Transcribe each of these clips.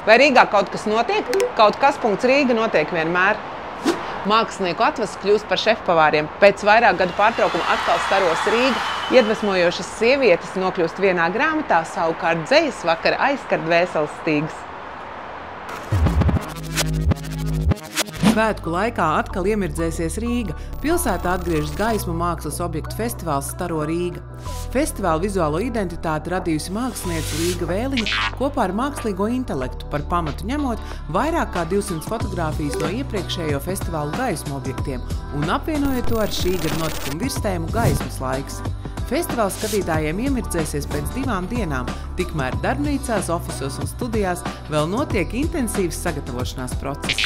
Vai Rīgā kaut kas notiek? Kaut kas .Rīga notiek vienmēr. Mākslinieku atvases kļūst par šefpavāriem. Pēc vairāk gadu pārtraukuma atkal staros Rīga. Iedvesmojošas sievietes nokļūst vienā grāmatā, savukārt dzejas vakara aizskar dvēseles stīgas. Svētku laikā atkal iemirdzēsies Rīga. Pilsētā atgriežas gaismu mākslas objektu festivāls Staro Rīga. Festivāla vizuālo identitāti radījusi māksliniece Līga Vēliņa kopā ar mākslīgo intelektu, par pamatu ņemot vairāk kā 200 fotogrāfijas no iepriekšējo festivālu gaismu objektiem un apvienojot to ar šī gada notikumu virstējumu Gaismas laiks. Festivāls skatītājiem iemirdzēsies pēc 2 dienām, tikmēr darbnīcās, ofisos un studijās vēl notiek intensīvs sagatavošanās process.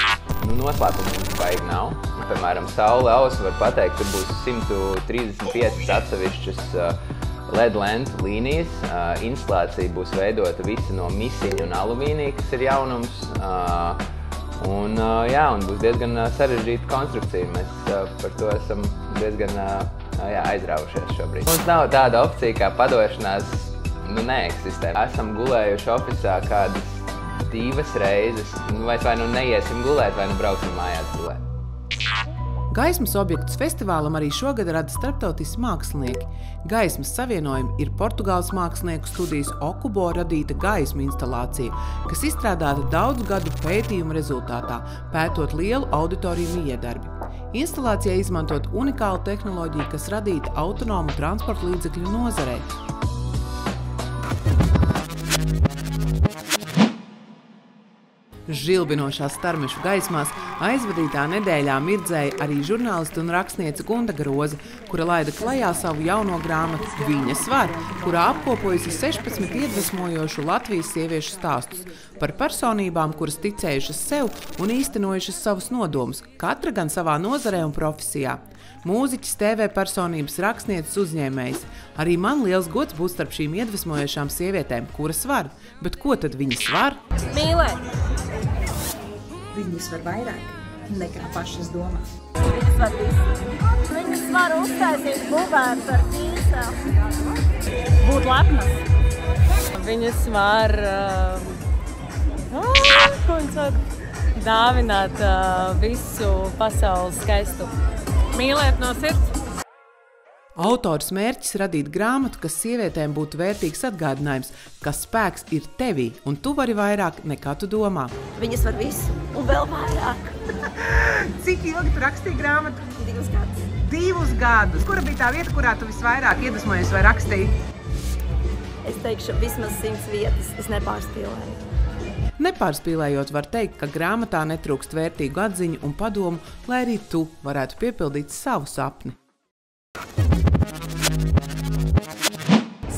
Noslēpumu mums baigi nav. Piemēram, Saule Ausa var pateikt, tur būs 135 atsevišķas LED lentu līnijas. Instalācija būs veidota visa no misiņa un alumīnija, kas ir jaunums. Un būs diezgan sarežģīta konstrukcija. Mēs par to esam diezgan aizrāvušies šobrīd. Mums nav tāda opcija kā padošanās, neeksistē. Esam gulējuši ofisā kādas 2 reizes. Vai neiesim gulēt, vai brauksim mājās gulēt. Gaismas objektus festivālam arī šogad rada starptautiski mākslinieki. Gaismas savienojumi ir Portugāles mākslinieku studijas Okubo radīta gaismu instalācija, kas izstrādāta daudzu gadu pētījumu rezultātā, pētot lielu auditoriju iedarbi. Instalācijā izmantot unikālu tehnoloģiju, kas radīta autonomu transporta līdzekļu nozarei. Žilbinošās starmešu gaismās aizvadītā nedēļā mirdzēja arī žurnāliste un rakstniece Gundaga Roze, kura laida klajā savu jauno grāmatu Viņas var, kurā apkopojusi 16 iedvesmojošu Latvijas sieviešu stāstus par personībām, kuras ticējušas sev un īstenojušas savus nodomus, katra gan savā nozarē un profesijā. Mūziķis, TV personības, rakstnieces, uzņēmējs. Arī man liels gods būt starp šīm iedvesmojošām sievietēm, kuras var. Bet ko tad viņas var? Mīlēt! Viņas var vairāk nekā pašas domā. Viņas var visu. Viņas var uztaisīt bubērtu ar tīsā. Būt lepnas. Viņas var dāvināt visu pasaules skaistumu. Mīlēt no sirds. Autors mērķis radīt grāmatu, kas sievietēm būtu vērtīgs atgādinājums, ka spēks ir tevī, un tu vari vairāk nekā tu domā. Viņas var visu, un vēl vairāk. Cik ilgi tu rakstīji grāmatu? 2 gadus. 2 gadus. Kura bija tā vieta, kurā tu visvairāk iedvesmojies vai rakstīji? Es teikšu, vismaz 100 vietas. Es nepārspīlēju. Nepārspīlējot var teikt, ka grāmatā netrūkst vērtīgu atziņu un padomu, lai arī tu varētu piepildīt savu sapni.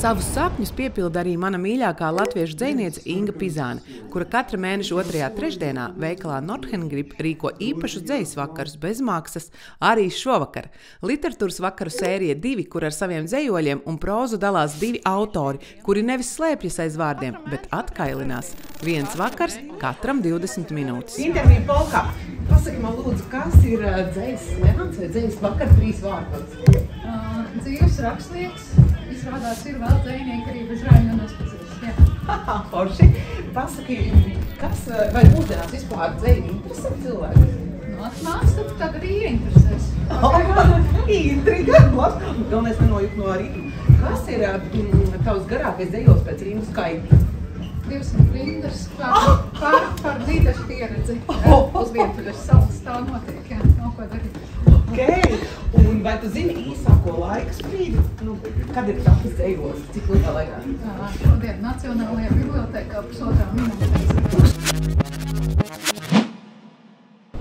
Savus sapņus piepilda arī mana mīļākā latviešu dzejniece Inga Pizāne, kura katra mēneša 2. trešdienā veikalā Nordhengrip rīko īpašus dzejas vakarus bez maksas arī šovakar. Literatūras vakaru sērija 2, kur ar saviem dzejoļiem un prózu dalās 2 autori, kuri nevis slēpjas aiz vārdiem, bet atkailinās. Viens vakars, katram 20 minūtes. Intervija polkā. Pasaki man lūdzu, kas ir dzejas slenants vai dzejas vakar 3 vārdos? Dzīves rakstnieks. Izrādās ir vēl dzejnieki arī bez raļņa nespazīst. Forši. Pasaki, kas vai mūsdienās vispār dzeja interesē cilvēku? Atnāc, tad arī ieinteresēs. Intriga, labi. Galvenais nenojūt no rītu. Kas ir tavs garākais dzejols pēc rindu skaita? 200 rindas par līdešu pieredzi. Uz Vientuļas salas tā notiek, nav ko darīt. Un vai tu zini īsāko laika sprīdi? Kad ir tapis dzejols? Cik lielā laikā? Šodien Nacionālajā bibliotēkā 1,5 minūtes.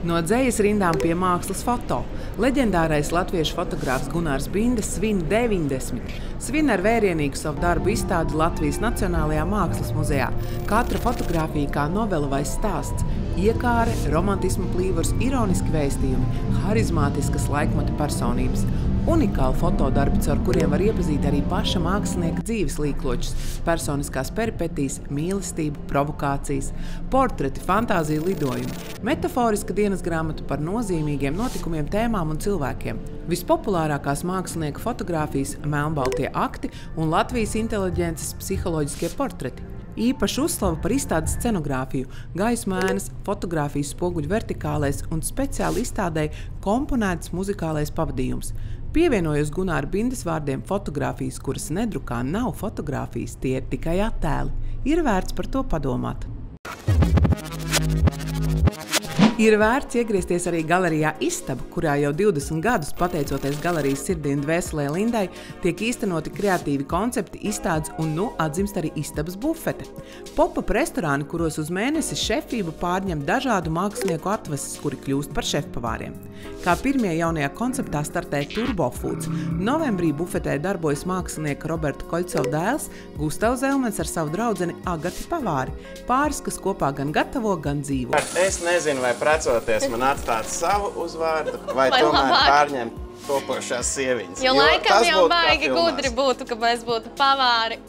No dzejas rindām pie mākslas foto. Leģendārais latviešu fotogrāfs Gunārs Binde svin 90. Svin ar vērienīgu savu darbu izstādi Latvijas Nacionālajā mākslas muzejā. Katra fotogrāfija kā novela vai stāsts. Iekāre, romantisma plīvurs, ironiski vēstījumi, harizmātiskas laikmeta personības. Unikāli fotodarbi, caur kuriem var iepazīt arī paša mākslinieka dzīves līkločus, personiskās peripetijas, mīlestību, provokācijas, portreti, fantāziju lidojumi, metaforiska dienas grāmata par nozīmīgiem notikumiem, tēmām un cilvēkiem. Vispopulārākās mākslinieka fotogrāfijas, melnbaltie akti un Latvijas inteliģences psiholoģiskie portreti. Īpaši uzslava par izstādes scenogrāfiju, gaismu ēnas, fotogrāfijas spoguļu vertikālais un speciāli izstādēji komponēts muzikālais pavadījums. Pievienojos Gunāra Bindes vārdiem, fotogrāfijas, kuras nedrukā, nav fotogrāfijas, tie ir tikai attēli. Ir vērts par to padomāt. Ir vērts iegriezties arī galerijā Istaba, kurā jau 20 gadus, pateicoties galerijas sirdī un dvēselē Lindai, tiek īstenoti kreatīvi koncepti, izstādes un atzimst arī Istabas bufete. Pop-up restorāni, kuros uz mēnesi šefību pārņem dažādu mākslinieku atvases, kuri kļūst par šefpavāriem. Kā pirmie jaunajā konceptā startē Turbo Foods. Novembrī bufetē darbojas mākslinieka Roberta Koļcova dēls Gustavs Zelmens ar savu draudzeni Agati Pavāri. Pāris, kas kopā gan gatavo, gan dzīvo. Es nezinu, vai precoties man atstāt savu uzvārdu, vai tomēr pārņemt topošās sieviņas. Jo laikam jau baigi gudri būtu, ka mēs būtu pavāri.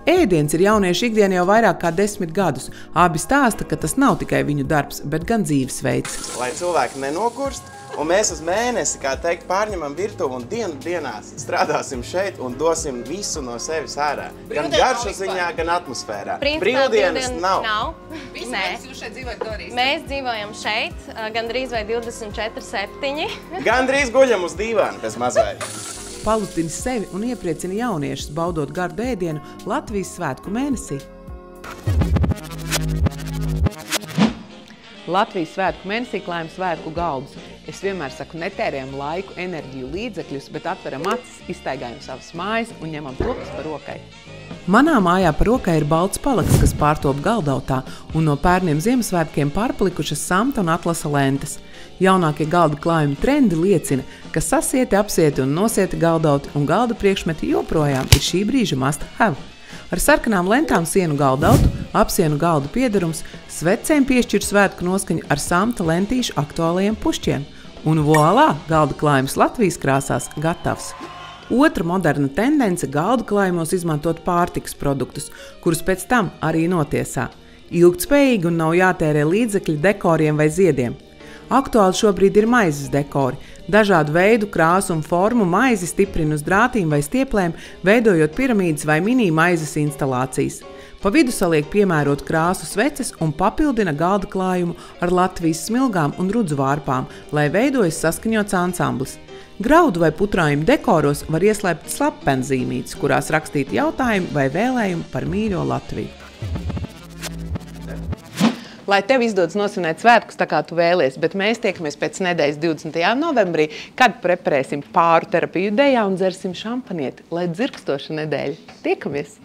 Ēdiens ir jauniešu ikdiena jau vairāk kā 10 gadus. Abi stāsta, ka tas nav tikai viņu darbs, bet gan dzīvesveids. Lai cilvēki nenokurst, un mēs uz mēnesi, kā teikt, pārņemam virtuvi un dienās strādāsim šeit un dosim visu no sevis ārā. Gan garšu ziņā, gan atmosfērā. Brīvdienas nav. Visu laiks jūs šeit dzīvojat Dorīs? Mēs dzīvojam šeit, gandrīz vai 24/7. Gandrīz guļam uz dīvānu bez mazvērī. Palutini sevi un iepriecina jauniešus, baudot gardu ēdienu Latvijas svētku mēnesī. Latvijas svētku mēnesī klājam svētku galdus. Es vienmēr saku, netērējam laiku, enerģiju, līdzekļus, bet atveram acis, iztaigājam savas mājas un ņemam to, kas par rokai. Manā mājā par rokai ir balts palaks, kas pārtop galdautā, un no pērniem Ziemassvētkiem pārpalikušas samta un atlasa lentes. Jaunākie galda klājumi trendi liecina, ka sasieti, apsieti un nosieti galdauti un galda priekšmeti joprojām ir šī brīža must have. Ar sarkanām lentām sienu galdautu, apsienu galdu piedarums, svecēm piešķir svētku noskaņu ar samta lentīšu aktuālajiem pušķiem. Un voilā, galda klājums Latvijas krāsās gatavs. Otra moderna tendence galda klājumos izmantot pārtikas produktus, kurus pēc tam arī notiesā. Ilgtspējīgi un nav jātērē līdzekļi dekoriem vai ziediem. Aktuāli šobrīd ir maizes dekori. Dažādu veidu, krāsu un formu maizi stiprina uz drātīm vai stieplēm, veidojot piramīdas vai mini maizes instalācijas. Pa vidu saliek piemērot krāsu sveces un papildina galda klājumu ar Latvijas smilgām un rudzu vārpām, lai veidojas saskaņots ansamblis. Graudu vai putrājumu dekoros var ieslēpt slapenzīmītes, kurās rakstīt jautājumi vai vēlējumi par mīļo Latviju. Lai tev izdodas nosvinēt svētkus, tā kā tu vēlies, bet mēs tiekamies pēc nedēļas 20. novembrī, kad preparēsim pāru terapiju dejā un dzersim šampanieti, lai dzirkstoša nedēļa. Tiekamies!